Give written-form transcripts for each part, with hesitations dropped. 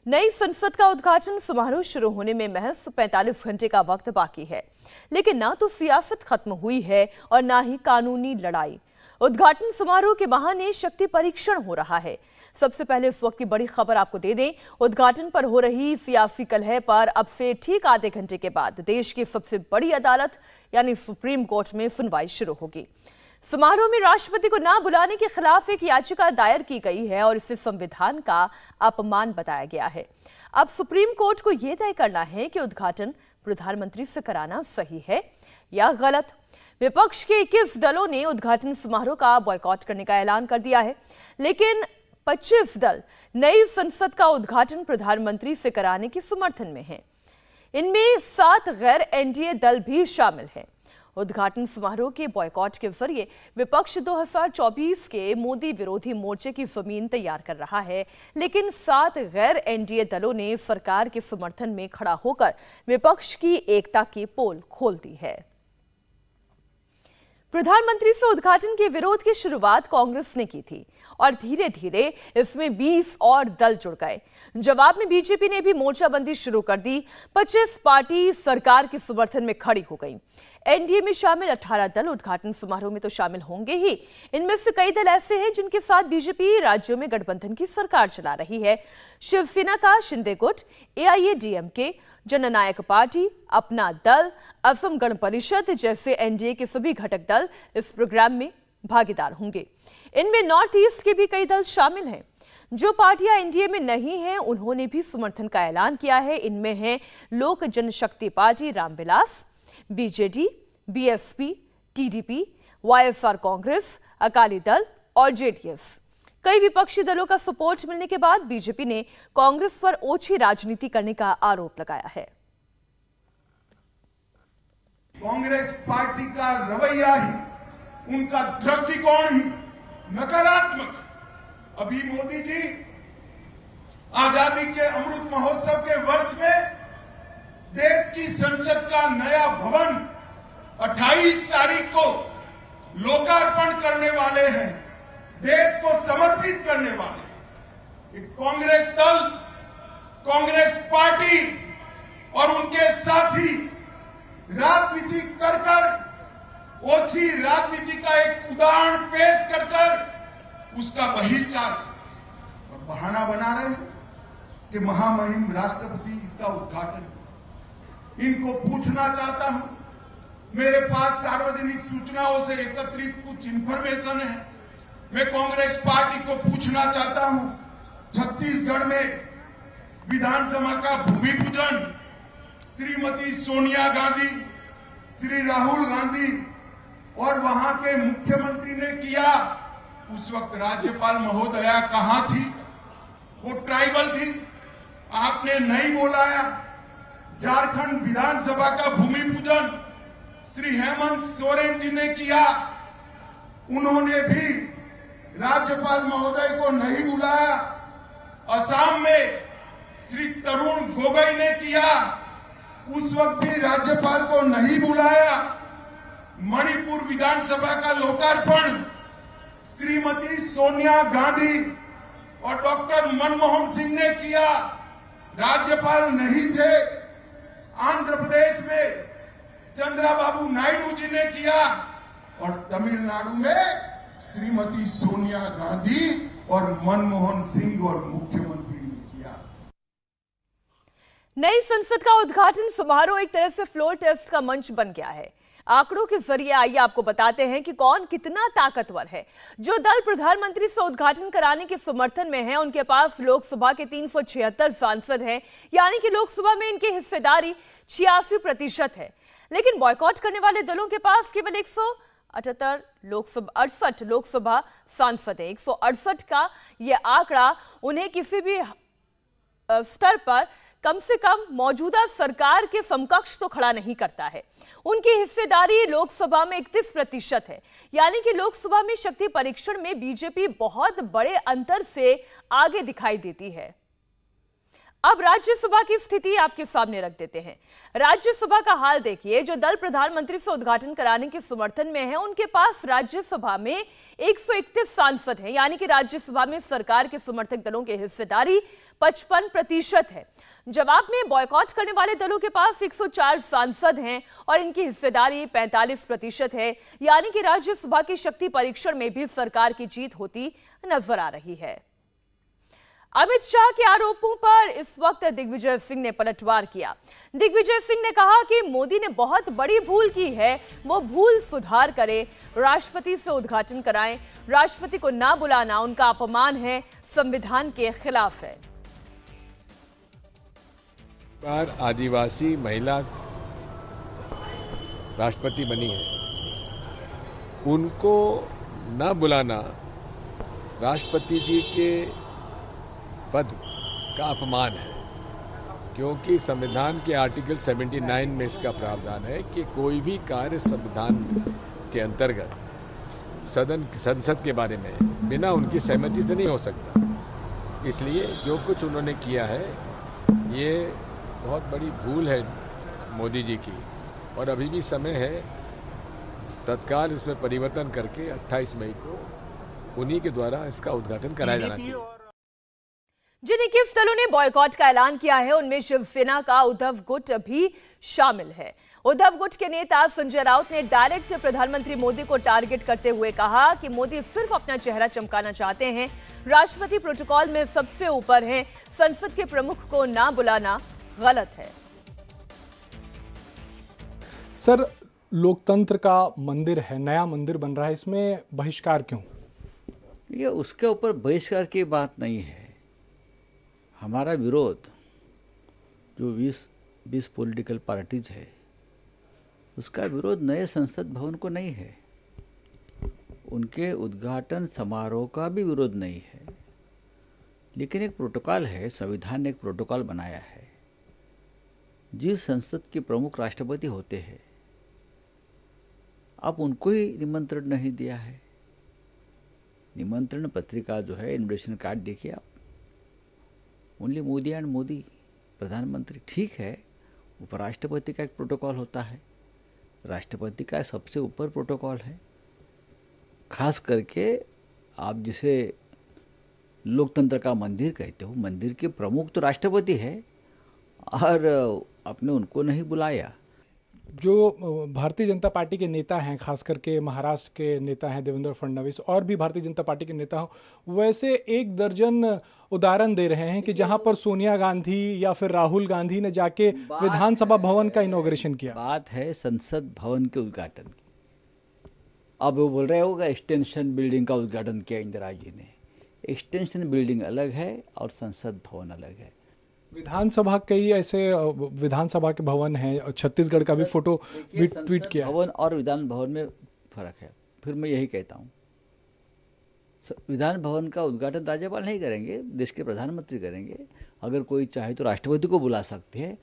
नई संसद का उद्घाटन समारोह शुरू होने में महज 45 घंटे का वक्त बाकी है, लेकिन ना तो सियासत खत्म हुई है और ना ही कानूनी लड़ाई। उद्घाटन समारोह के बहाने शक्ति परीक्षण हो रहा है। सबसे पहले इस वक्त की बड़ी खबर आपको दे दें, उद्घाटन पर हो रही सियासी कलह पर अब से ठीक आधे घंटे के बाद देश की सबसे बड़ी अदालत यानी सुप्रीम कोर्ट में सुनवाई शुरू होगी। समारोह में राष्ट्रपति को ना बुलाने के खिलाफ एक याचिका दायर की गई है और इसे संविधान का अपमान बताया गया है। अब सुप्रीम कोर्ट को यह तय करना है कि उद्घाटन प्रधानमंत्री से कराना सही है या गलत। विपक्ष के 21 दलों ने उद्घाटन समारोह का बॉयकॉट करने का ऐलान कर दिया है, लेकिन 25 दल नई संसद का उद्घाटन प्रधानमंत्री से कराने के समर्थन में हैं। इनमें 7 गैर एनडीए दल भी शामिल हैं। उद्घाटन समारोह के बॉयकॉट के जरिए विपक्ष 2024 के मोदी विरोधी मोर्चे की जमीन तैयार कर रहा है, लेकिन 7 गैर एनडीए दलों ने सरकार के समर्थन में खड़ा होकर विपक्ष की एकता की पोल खोल दी है। प्रधानमंत्री से उद्घाटन के विरोध की शुरुआत कांग्रेस ने की थी और धीरे धीरे इसमें 20 और दल जुड़ गए। जवाब में बीजेपी ने भी मोर्चाबंदी शुरू कर दी। 25 पार्टी सरकार के समर्थन में खड़ी हो गई। एनडीए में शामिल 18 दल उद्घाटन समारोह में तो शामिल होंगे ही। इनमें से कई दल ऐसे हैं जिनके साथ बीजेपी राज्यों में गठबंधन की सरकार चला रही है। शिवसेना का शिंदे गुट, एआईएडीएमके, जननायक पार्टी, अपना दल, असम गण परिषद जैसे एनडीए के सभी घटक दल इस प्रोग्राम में भागीदार होंगे। इनमें नॉर्थ ईस्ट के भी कई दल शामिल हैं। जो पार्टियां एनडीए में नहीं हैं, उन्होंने भी समर्थन का ऐलान किया है। इनमें हैं Lok Janshakti party Ramvilas, BJD, BSP, TDP, YSR Congress, Akali Dal और जेडीएस। कई विपक्षी दलों का सपोर्ट मिलने के बाद बीजेपी ने कांग्रेस पर ओछी राजनीति करने का आरोप लगाया है। कांग्रेस पार्टी का रवैया ही, उनका दृष्टिकोण ही नकारात्मक। अभी मोदी जी आजादी के अमृत महोत्सव के वर्ष में देश की संसद का नया भवन 28 तारीख को लोकार्पण करने वाले हैं, देश को समर्पित करने वाले। कांग्रेस दल, कांग्रेस पार्टी और उनके साथी राजनीति कर ओछी राजनीति का एक उदाहरण पेश कर उसका बहिष्कार और बहाना बना रहे हैं कि महामहिम राष्ट्रपति इसका उद्घाटन। इनको पूछना चाहता हूं, मेरे पास सार्वजनिक सूचनाओं से एकत्रित कुछ इंफॉर्मेशन है। मैं कांग्रेस पार्टी को पूछना चाहता हूं, छत्तीसगढ़ में विधानसभा का भूमि पूजन श्रीमती सोनिया गांधी, श्री राहुल गांधी और वहां के मुख्यमंत्री ने किया। उस वक्त राज्यपाल महोदया कहां थी? वो ट्राइबल थी, आपने नहीं बुलाया। झारखंड विधानसभा का भूमि पूजन श्री हेमंत सोरेन जी ने किया, उन्होंने भी राज्यपाल महोदय को नहीं बुलाया। असम में श्री तरुण गोगोई ने किया, उस वक्त भी राज्यपाल को नहीं बुलाया। मणिपुर विधानसभा का लोकार्पण श्रीमती सोनिया गांधी और डॉक्टर मनमोहन सिंह ने किया, राज्यपाल नहीं थे। आंध्र प्रदेश में चंद्रबाबू नायडू जी ने किया और तमिलनाडु में श्रीमती सोनिया गांधी और मनमोहन सिंह और मुख्यमंत्री ने किया। नई संसद का उद्घाटन समारोह एक तरह से फ्लोर टेस्ट का मंच बन गया है। आंकड़ों के जरिए आइए आपको बताते हैं कि कौन कितना ताकतवर है। जो दल प्रधानमंत्री से उद्घाटन कराने के समर्थन में है, उनके पास लोकसभा के 376 सांसद हैं, यानी कि लोकसभा में इनकी हिस्सेदारी 86% है। लेकिन बॉयकॉट करने वाले दलों के पास केवल 168 लोकसभा सांसद है। 168 का यह आंकड़ा उन्हें किसी भी स्तर पर कम से कम मौजूदा सरकार के समकक्ष तो खड़ा नहीं करता है। उनकी हिस्सेदारी लोकसभा में 31% है, यानी कि लोकसभा में शक्ति परीक्षण में बीजेपी बहुत बड़े अंतर से आगे दिखाई देती है। अब राज्यसभा की स्थिति आपके सामने रख देते हैं। राज्यसभा का हाल देखिए। जो दल प्रधानमंत्री से उद्घाटन कराने के समर्थन में है, उनके पास राज्यसभा में 131 सांसद हैं, यानी कि राज्यसभा में सरकार के समर्थक दलों की हिस्सेदारी 55% है। जवाब में बॉयकॉट करने वाले दलों के पास 104 सांसद हैं और इनकी हिस्सेदारी 45% है, यानी कि राज्यसभा की शक्ति परीक्षण में भी सरकार की जीत होती नजर आ रही है। अमित शाह के आरोपों पर इस वक्त दिग्विजय सिंह ने पलटवार किया। दिग्विजय सिंह ने कहा कि मोदी ने बहुत बड़ी भूल की है, वो भूल सुधार करे, राष्ट्रपति से उद्घाटन कराएं। राष्ट्रपति को ना बुलाना उनका अपमान है, संविधान के खिलाफ है। बार आदिवासी महिला राष्ट्रपति बनी है, उनको न बुलाना राष्ट्रपति जी के पद का अपमान है, क्योंकि संविधान के आर्टिकल 79 में इसका प्रावधान है कि कोई भी कार्य संविधान के अंतर्गत संसद के बारे में बिना उनकी सहमति से नहीं हो सकता। इसलिए जो कुछ उन्होंने किया है ये बहुत बड़ी भूल है मोदी जी की, और अभी भी समय है तत्काल इसमें परिवर्तन करके 28 मई को उन्हीं के द्वारा इसका उद्घाटन कराया जाना चाहिए। जिन 21 दलों ने बॉयकॉट का ऐलान किया है उनमें शिवसेना का उद्धव गुट भी शामिल है। उद्धव गुट के नेता संजय राउत ने डायरेक्ट प्रधानमंत्री मोदी को टारगेट करते हुए कहा कि मोदी सिर्फ अपना चेहरा चमकाना चाहते हैं, राष्ट्रपति प्रोटोकॉल में सबसे ऊपर हैं, संसद के प्रमुख को ना बुलाना गलत है। सर, लोकतंत्र का मंदिर है, नया मंदिर बन रहा है, इसमें बहिष्कार क्यों? ये उसके ऊपर बहिष्कार की बात नहीं है। हमारा विरोध जो 20 पॉलिटिकल पार्टीज है उसका विरोध नए संसद भवन को नहीं है, उनके उद्घाटन समारोह का भी विरोध नहीं है, लेकिन एक प्रोटोकॉल है, संविधान ने एक प्रोटोकॉल बनाया है। जिस संसद के प्रमुख राष्ट्रपति होते हैं अब उनको ही निमंत्रण नहीं दिया है। निमंत्रण पत्रिका जो है, इन्विटेशन कार्ड देखिए आप, ओनली मोदी एंड मोदी, प्रधानमंत्री। ठीक है, उपराष्ट्रपति का एक प्रोटोकॉल होता है, राष्ट्रपति का सबसे ऊपर प्रोटोकॉल है। खास करके आप जिसे लोकतंत्र का मंदिर कहते हो, मंदिर के प्रमुख तो राष्ट्रपति है और आपने उनको नहीं बुलाया। जो भारतीय जनता पार्टी के नेता हैं, खास करके महाराष्ट्र के नेता हैं देवेंद्र फडणवीस, और भी भारतीय जनता पार्टी के नेता हो, वैसे 1 दर्जन उदाहरण दे रहे हैं कि जहां पर सोनिया गांधी या फिर राहुल गांधी ने जाके विधानसभा भवन का इनॉग्रेशन किया। बात है संसद भवन के उद्घाटन की। अब वो बोल रहे होगा एक्सटेंशन बिल्डिंग का उद्घाटन किया इंदिरा जी ने। एक्सटेंशन बिल्डिंग अलग है और संसद भवन अलग है। विधानसभा कई ऐसे विधानसभा के भवन हैं, छत्तीसगढ़ का भी फोटो भी ट्वीट किया। भवन और विधान भवन में फर्क है। फिर मैं यही कहता हूँ, विधान भवन का उद्घाटन राज्यपाल नहीं करेंगे, देश के प्रधानमंत्री करेंगे। अगर कोई चाहे तो राष्ट्रपति को बुला सकते हैं,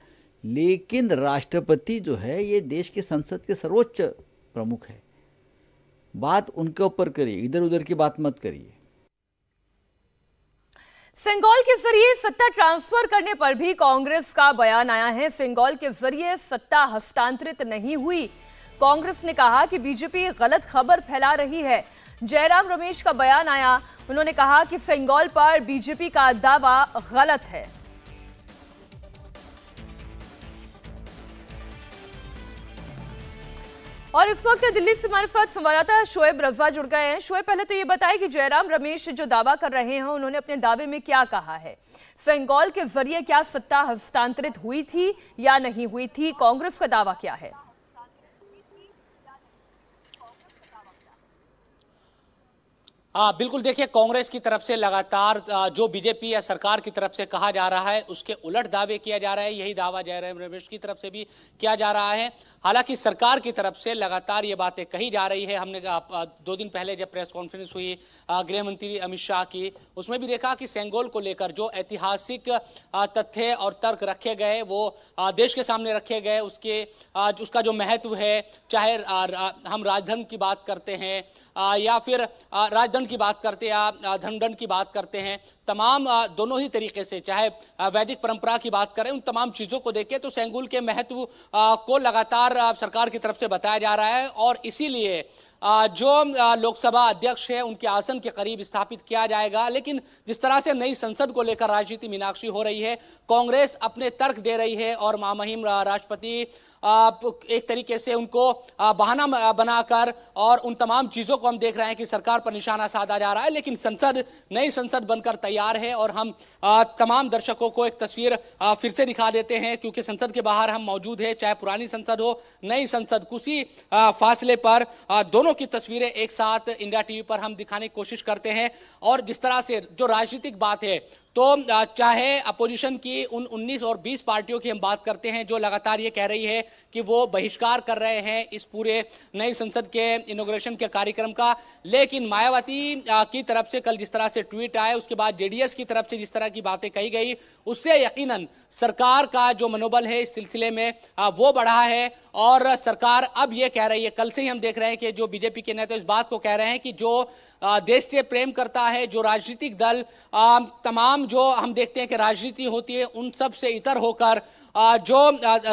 लेकिन राष्ट्रपति जो है ये देश के संसद के सर्वोच्च प्रमुख है। बात उनके ऊपर करिए, इधर उधर की बात मत करिए। सिंगल के जरिए सत्ता ट्रांसफर करने पर भी कांग्रेस का बयान आया है। सिंगल के जरिए सत्ता हस्तांतरित नहीं हुई। कांग्रेस ने कहा कि बीजेपी गलत खबर फैला रही है। जयराम रमेश का बयान आया, उन्होंने कहा कि सिंगल पर बीजेपी का दावा गलत है। और इस वक्त दिल्ली से हमारे साथ संवाददाता शोएब रजा जुड़ गए हैं। शोएब, पहले तो ये बताएं कि जयराम रमेश जो दावा कर रहे हैं उन्होंने अपने दावे में क्या कहा है? सिंगल के जरिए क्या सत्ता हस्तांतरित हुई थी या नहीं हुई थी? कांग्रेस का दावा क्या है? बिल्कुल, देखिए, कांग्रेस की तरफ से लगातार जो बीजेपी या सरकार की तरफ से कहा जा रहा है उसके उलट दावे किया जा रहा है। यही दावा जयराम रमेश की तरफ से भी किया जा रहा है। हालांकि सरकार की तरफ से लगातार ये बातें कही जा रही है। हमने 2 दिन पहले जब प्रेस कॉन्फ्रेंस हुई गृह मंत्री अमित शाह की, उसमें भी देखा कि सेंगोल को लेकर जो ऐतिहासिक तथ्य और तर्क रखे गए वो देश के सामने रखे गए। उसका जो महत्व है, चाहे हम राजधर्म की बात करते हैं या फिर राजदंड की बात करते हैं या धर्मदंड की बात करते हैं, तमाम दोनों ही तरीके से, चाहे वैदिक परंपरा की बात करें, उन तमाम चीजों को देखें तो सेंगोल के महत्व को लगातार सरकार की तरफ से बताया जा रहा है। और इसीलिए जो लोकसभा अध्यक्ष है उनके आसन के करीब स्थापित किया जाएगा। लेकिन जिस तरह से नई संसद को लेकर राजनीति मीनाक्षी हो रही है, कांग्रेस अपने तर्क दे रही है और महामहिम राष्ट्रपति एक तरीके से उनको बहाना बनाकर और उन तमाम चीजों को हम देख रहे हैं कि सरकार पर निशाना साधा जा रहा है। लेकिन संसद नई संसद बनकर तैयार है और हम तमाम दर्शकों को एक तस्वीर फिर से दिखा देते हैं, क्योंकि संसद के बाहर हम मौजूद हैं, चाहे पुरानी संसद हो नई संसद, कुछ फासले पर दोनों की तस्वीरें एक साथ इंडिया टीवी पर हम दिखाने की कोशिश करते हैं। और जिस तरह से जो राजनीतिक बात है, तो चाहे अपोजिशन की उन 19 और 20 पार्टियों की हम बात करते हैं जो लगातार ये कह रही है कि वो बहिष्कार कर रहे हैं इस पूरे नई संसद के इनॉग्रेशन के कार्यक्रम का, लेकिन मायावती की तरफ से कल जिस तरह से ट्वीट आए, उसके बाद जेडीएस की तरफ से जिस तरह की बातें कही गई, उससे यकीनन सरकार का जो मनोबल है इस सिलसिले में वो बढ़ा है। और सरकार अब ये कह रही है, कल से ही हम देख रहे हैं कि जो बीजेपी के नेता इस बात को कह रहे हैं कि जो देश से प्रेम करता है, जो राजनीतिक दल तमाम जो हम देखते हैं कि राजनीति होती है उन सब से इतर होकर जो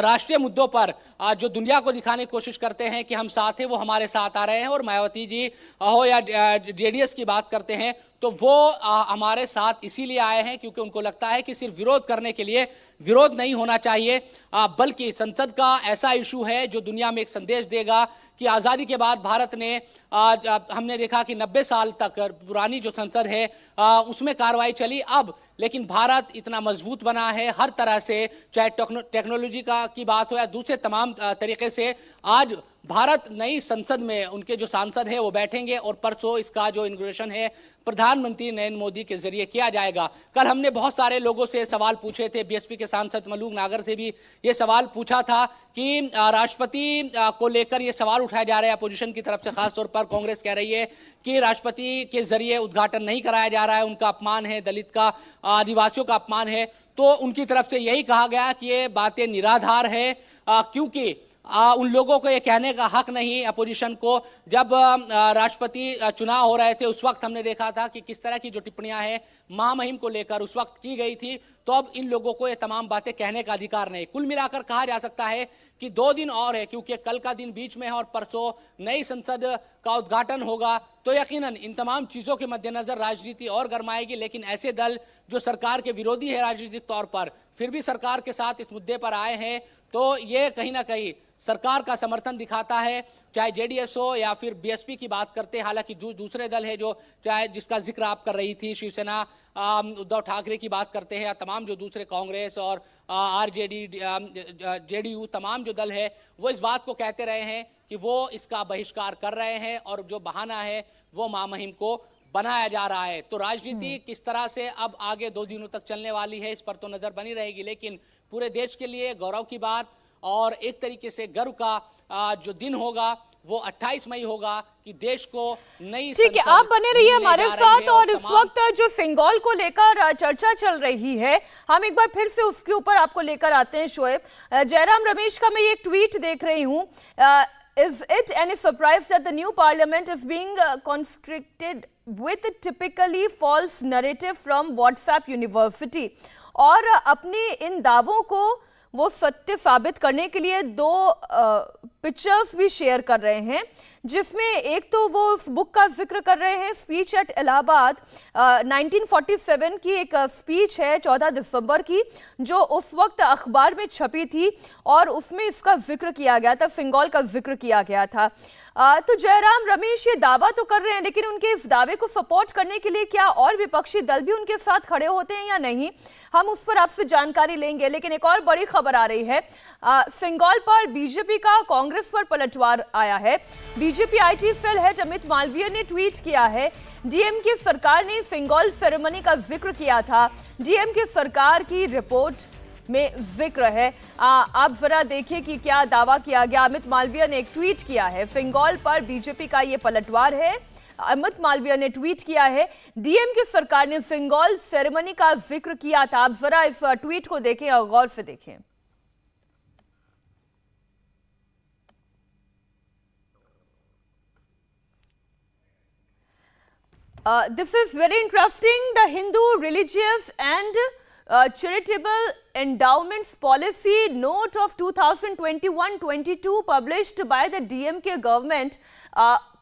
राष्ट्रीय मुद्दों पर जो दुनिया को दिखाने की कोशिश करते हैं कि हम साथ हैं, वो हमारे साथ आ रहे हैं। और मायावती जी हो या जेडीएस की बात करते हैं तो वो हमारे साथ इसीलिए आए हैं क्योंकि उनको लगता है कि सिर्फ विरोध करने के लिए विरोध नहीं होना चाहिए, बल्कि संसद का ऐसा इशू है जो दुनिया में एक संदेश देगा कि आज़ादी के बाद भारत ने हमने देखा कि 90 साल तक पुरानी जो संसद है उसमें कार्रवाई चली, अब लेकिन भारत इतना मजबूत बना है हर तरह से, चाहे टेक्नोलॉजी की बात हो या दूसरे तमाम तरीके से। आज भारत नई संसद में उनके जो सांसद है वो बैठेंगे और परसों इसका जो इनॉग्रेशन है प्रधानमंत्री नरेंद्र मोदी के जरिए किया जाएगा। कल हमने बहुत सारे लोगों से सवाल पूछे थे, बीएसपी के सांसद मलूक नागर से भी ये सवाल पूछा था कि राष्ट्रपति को लेकर ये सवाल उठाया जा रहा है अपोजिशन की तरफ से, खासतौर पर कांग्रेस कह रही है कि राष्ट्रपति के जरिए उद्घाटन नहीं कराया जा रहा है, उनका अपमान है, दलित का आदिवासियों का अपमान है। तो उनकी तरफ से यही कहा गया कि ये बातें निराधार है, क्योंकि उन लोगों को ये कहने का हक नहीं अपोजिशन को। जब राष्ट्रपति चुनाव हो रहे थे उस वक्त हमने देखा था कि किस तरह की जो टिप्पणियां हैं महामहिम को लेकर उस वक्त की गई थी, तो अब इन लोगों को ये तमाम बातें कहने का अधिकार नहीं। कुल मिलाकर कहा जा सकता है कि 2 दिन और है, क्योंकि कल का दिन बीच में है और परसों नई संसद का उद्घाटन होगा, तो यकीनन इन तमाम चीजों के मद्देनजर राजनीति और गरमाएगी। लेकिन ऐसे दल जो सरकार के विरोधी है राजनीतिक तौर पर, फिर भी सरकार के साथ इस मुद्दे पर आए हैं, तो ये कहीं ना कहीं सरकार का समर्थन दिखाता है, चाहे जेडीएस हो या फिर बीएसपी की बात करते हैं। हालांकि दूसरे दल है जो चाहे जिसका जिक्र आप कर रही थी, शिवसेना उद्धव ठाकरे की बात करते हैं, या तमाम जो दूसरे कांग्रेस और आरजेडी जेडीयू तमाम जो दल है वो इस बात को कहते रहे हैं कि वो इसका बहिष्कार कर रहे हैं और जो बहाना है वो महामहिम को बनाया जा रहा है। तो राजनीति किस तरह से अब आगे 2 दिनों तक चलने वाली है इस पर तो नजर बनी रहेगी, लेकिन पूरे देश के लिए गौरव की बात और एक तरीके से गर्व का जो दिन होगा वो 28 मई होगा कि देश को नई ठीक है, आप बने रहिए हमारे साथ। और इस वक्त जो सिंगौल को लेकर चर्चा चल रही है, हम एक बार फिर से उसके ऊपर आपको लेकर आते हैं। शोएब, जयराम रमेश का मैं ये ट्वीट देख रही हूँ, Is it any surprise that the new parliament is being conscripted with a typically false narrative from WhatsApp University? और अपनी इन दावों को वो सत्य साबित करने के लिए 2 पिक्चर्स भी शेयर कर रहे हैं, जिसमें एक तो वो उस बुक का जिक्र कर रहे हैं, स्पीच एट इलाहाबाद 1947 की एक स्पीच है 14 दिसंबर की, जो उस वक्त अखबार में छपी थी और उसमें इसका जिक्र किया गया था, सिंगौल का जिक्र किया गया था। तो जयराम रमेश ये दावा तो कर रहे हैं, लेकिन उनके इस दावे को सपोर्ट करने के लिए क्या और विपक्षी दल भी उनके साथ खड़े होते हैं या नहीं, हम उस पर आपसे जानकारी लेंगे। लेकिन एक और बड़ी खबर आ रही है, सिंगौल पर बीजेपी का कांग्रेस पर पलटवार आया है। BJP IT cell head Amit Malviya ने ट्वीट किया है, डीएमके सरकार ने सिंगौल सेरेमनी का जिक्र किया था, डीएमके सरकार की रिपोर्ट में जिक्र है। आप जरा देखिए कि क्या दावा किया गया। अमित मालवीय ने एक ट्वीट किया है, सिंगौल पर बीजेपी का ये पलटवार है। अमित मालवीय ने ट्वीट किया है, डीएमके सरकार ने सिंगौल सेरेमनी का जिक्र किया था। आप जरा इस ट्वीट को देखें और गौर से देखें। This is very interesting. The Hindu Religious and Charitable Endowments Policy Note of 2021-22 published by the DMK government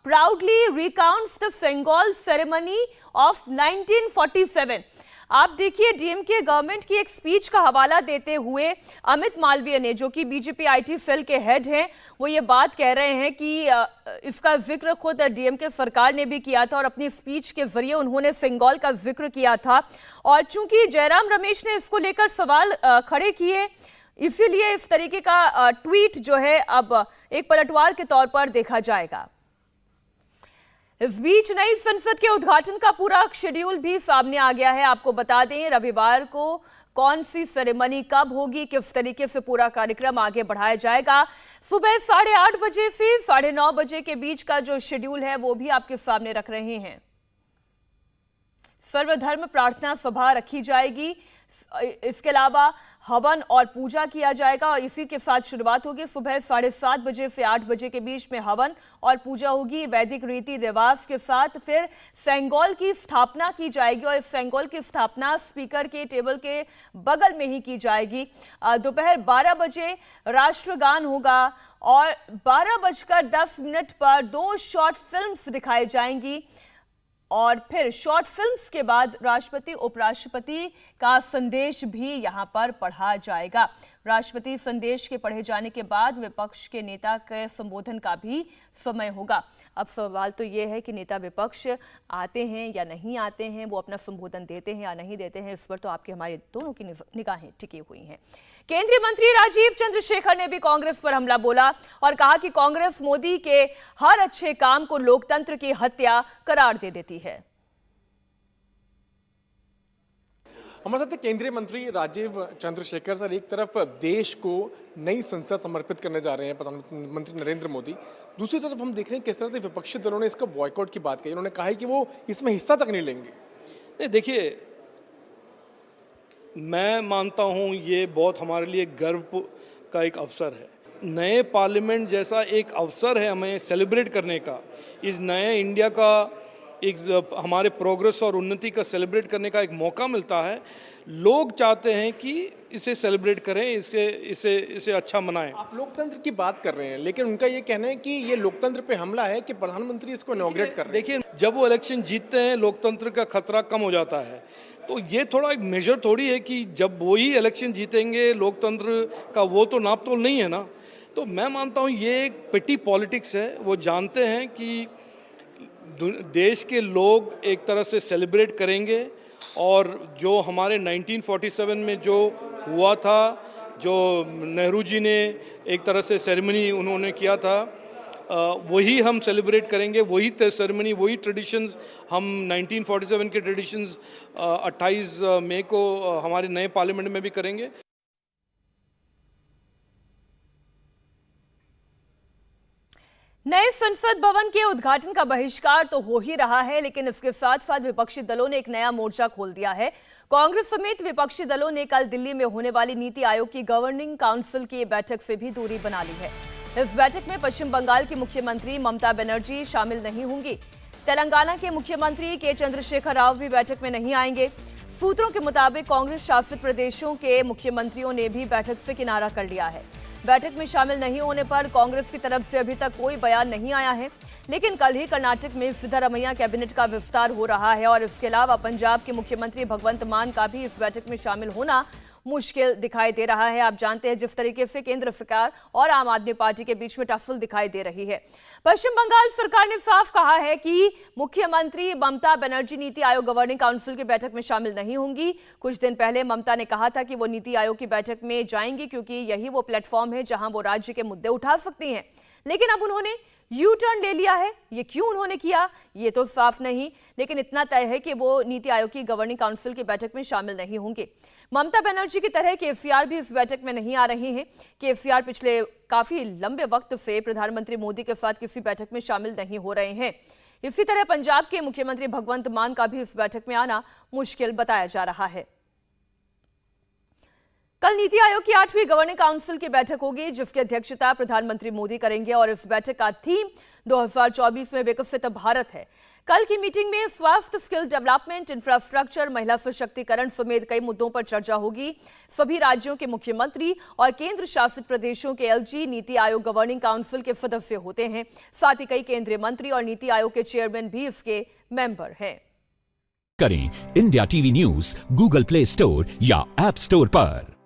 proudly recounts the Sengol ceremony of 1947. आप देखिए डीएमके गवर्नमेंट की एक स्पीच का हवाला देते हुए अमित मालवीय ने, जो कि बीजेपी आईटी सेल के हेड हैं, वो ये बात कह रहे हैं कि इसका जिक्र खुद डीएमके सरकार ने भी किया था और अपनी स्पीच के जरिए उन्होंने सेंगोल का जिक्र किया था। और चूंकि जयराम रमेश ने इसको लेकर सवाल खड़े किए, इसीलिए इस तरीके का ट्वीट जो है अब एक पलटवार के तौर पर देखा जाएगा। इस बीच नई संसद के उद्घाटन का पूरा शेड्यूल भी सामने आ गया है। आपको बता दें रविवार को कौन सी सेरेमनी कब होगी, किस तरीके से पूरा कार्यक्रम आगे बढ़ाया जाएगा। सुबह 8:30 बजे से 9:30 बजे के बीच का जो शेड्यूल है वो भी आपके सामने रख रहे हैं। सर्वधर्म प्रार्थना सभा रखी जाएगी, इसके अलावा हवन और पूजा किया जाएगा और इसी के साथ शुरुआत होगी। सुबह 7:30 बजे से 8 बजे के बीच में हवन और पूजा होगी वैदिक रीति रिवाज के साथ। फिर सेंगोल की स्थापना की जाएगी और इस सेंगोल की स्थापना स्पीकर के टेबल के बगल में ही की जाएगी। दोपहर 12 बजे राष्ट्रगान होगा और 12:10 पर 2 शॉर्ट फिल्म्स दिखाई जाएंगी और फिर शॉर्ट फिल्म्स के बाद राष्ट्रपति उपराष्ट्रपति का संदेश भी यहां पर पढ़ा जाएगा। राष्ट्रपति संदेश के पढ़े जाने के बाद विपक्ष के नेता के संबोधन का भी समय होगा। अब सवाल तो यह है कि नेता विपक्ष आते हैं या नहीं आते हैं, वो अपना संबोधन देते हैं या नहीं देते हैं, इस पर तो आपके हमारे दोनों की निगाहें टिकी हुई हैं। केंद्रीय मंत्री राजीव चंद्रशेखर ने भी कांग्रेस पर हमला बोला और कहा कि कांग्रेस मोदी के हर अच्छे काम को लोकतंत्र की हत्या करार दे देती है। हमारे साथ केंद्रीय मंत्री राजीव चंद्रशेखर सर, एक तरफ देश को नई संसद समर्पित करने जा रहे हैं प्रधानमंत्री नरेंद्र मोदी, दूसरी तरफ हम देख रहे हैं किस तरह से विपक्षी दलों ने इसका बॉयकॉट की बात कही। उन्होंने कहा है कि वो इसमें हिस्सा तक नहीं लेंगे। नहीं, देखिए, मैं मानता हूं ये बहुत हमारे लिए गर्व का एक अवसर है। नए पार्लियामेंट जैसा एक अवसर है हमें सेलिब्रेट करने का, इस नए इंडिया का एक हमारे प्रोग्रेस और उन्नति का सेलिब्रेट करने का एक मौका मिलता है। लोग चाहते हैं कि इसे सेलिब्रेट करें, इसे अच्छा मनाएं। आप लोकतंत्र की बात कर रहे हैं, लेकिन उनका ये कहना है कि ये लोकतंत्र पे हमला है कि प्रधानमंत्री इसको इनॉग्रेट कर रहे हैं। देखिए, जब वो इलेक्शन जीतते हैं लोकतंत्र का खतरा कम हो जाता है, तो ये थोड़ा एक मेजर थोड़ी है कि जब वो ही इलेक्शन जीतेंगे लोकतंत्र का वो तो नाप तोल नहीं है ना। तो मैं मानता हूँ ये एक पिटी पॉलिटिक्स है। वो जानते हैं कि देश के लोग एक तरह से सेलिब्रेट करेंगे और जो हमारे 1947 में जो हुआ था, जो नेहरू जी ने एक तरह से सेरेमनी उन्होंने किया था, वही हम सेलिब्रेट करेंगे, वही सेरेमनी, वही ट्रेडिशंस हम 1947 के ट्रेडिशंस 28 मई को हमारे नए पार्लियामेंट में भी करेंगे। नए संसद भवन के उद्घाटन का बहिष्कार तो हो ही रहा है, लेकिन इसके साथ साथ विपक्षी दलों ने एक नया मोर्चा खोल दिया है। कांग्रेस समेत विपक्षी दलों ने कल दिल्ली में होने वाली नीति आयोग की गवर्निंग काउंसिल की बैठक से भी दूरी बना ली है। इस बैठक में पश्चिम बंगाल की मुख्यमंत्री ममता बनर्जी शामिल नहीं होंगी। तेलंगाना के मुख्यमंत्री के चंद्रशेखर राव भी बैठक में नहीं आएंगे। सूत्रों के मुताबिक कांग्रेस शासित प्रदेशों के मुख्यमंत्रियों ने भी बैठक से किनारा कर लिया है। बैठक में शामिल नहीं होने पर कांग्रेस की तरफ से अभी तक कोई बयान नहीं आया है, लेकिन कल ही कर्नाटक में सिद्धारमैया कैबिनेट का विस्तार हो रहा है और इसके अलावा पंजाब के मुख्यमंत्री भगवंत मान का भी इस बैठक में शामिल होना मुश्किल दिखाई दे रहा है। आप जानते हैं जिस तरीके से केंद्र सरकार और आम आदमी पार्टी के बीच में टसल दिखाई दे रही है। पश्चिम बंगाल सरकार ने साफ कहा है कि मुख्यमंत्री ममता बनर्जी नीति आयोग गवर्निंग काउंसिल की बैठक में शामिल नहीं होंगी। कुछ दिन पहले ममता ने कहा था कि वो नीति आयोग की बैठक में जाएंगी क्योंकि यही वो प्लेटफॉर्म है जहां वो राज्य के मुद्दे उठा सकती हैं, लेकिन अब उन्होंने यू टर्न ले लिया है। ये क्यों उन्होंने किया ये तो साफ नहीं, लेकिन इतना तय है कि वो नीति आयोग की गवर्निंग काउंसिल की बैठक में शामिल नहीं होंगे। ममता बनर्जी की तरह केसीआर भी इस बैठक में नहीं आ रही हैं। केसीआर पिछले काफी लंबे वक्त से प्रधानमंत्री मोदी के साथ किसी बैठक में शामिल नहीं हो रहे हैं। इसी तरह पंजाब के मुख्यमंत्री भगवंत मान का भी इस बैठक में आना मुश्किल बताया जा रहा है। कल नीति आयोग की 8वीं गवर्निंग काउंसिल की बैठक होगी जिसकी अध्यक्षता प्रधानमंत्री मोदी करेंगे और इस बैठक का थीम 2024 में विकसित भारत है। कल की मीटिंग में स्वास्थ्य, स्किल डेवलपमेंट, इंफ्रास्ट्रक्चर, महिला सशक्तिकरण समेत कई मुद्दों पर चर्चा होगी। सभी राज्यों के मुख्यमंत्री और केंद्र शासित प्रदेशों के LG, NITI Aayog governing council के सदस्य होते हैं। साथ ही कई केंद्रीय मंत्री और नीति आयोग के चेयरमैन भी इसके मेंबर हैं। करें India TV news Google play store या ऐप स्टोर पर।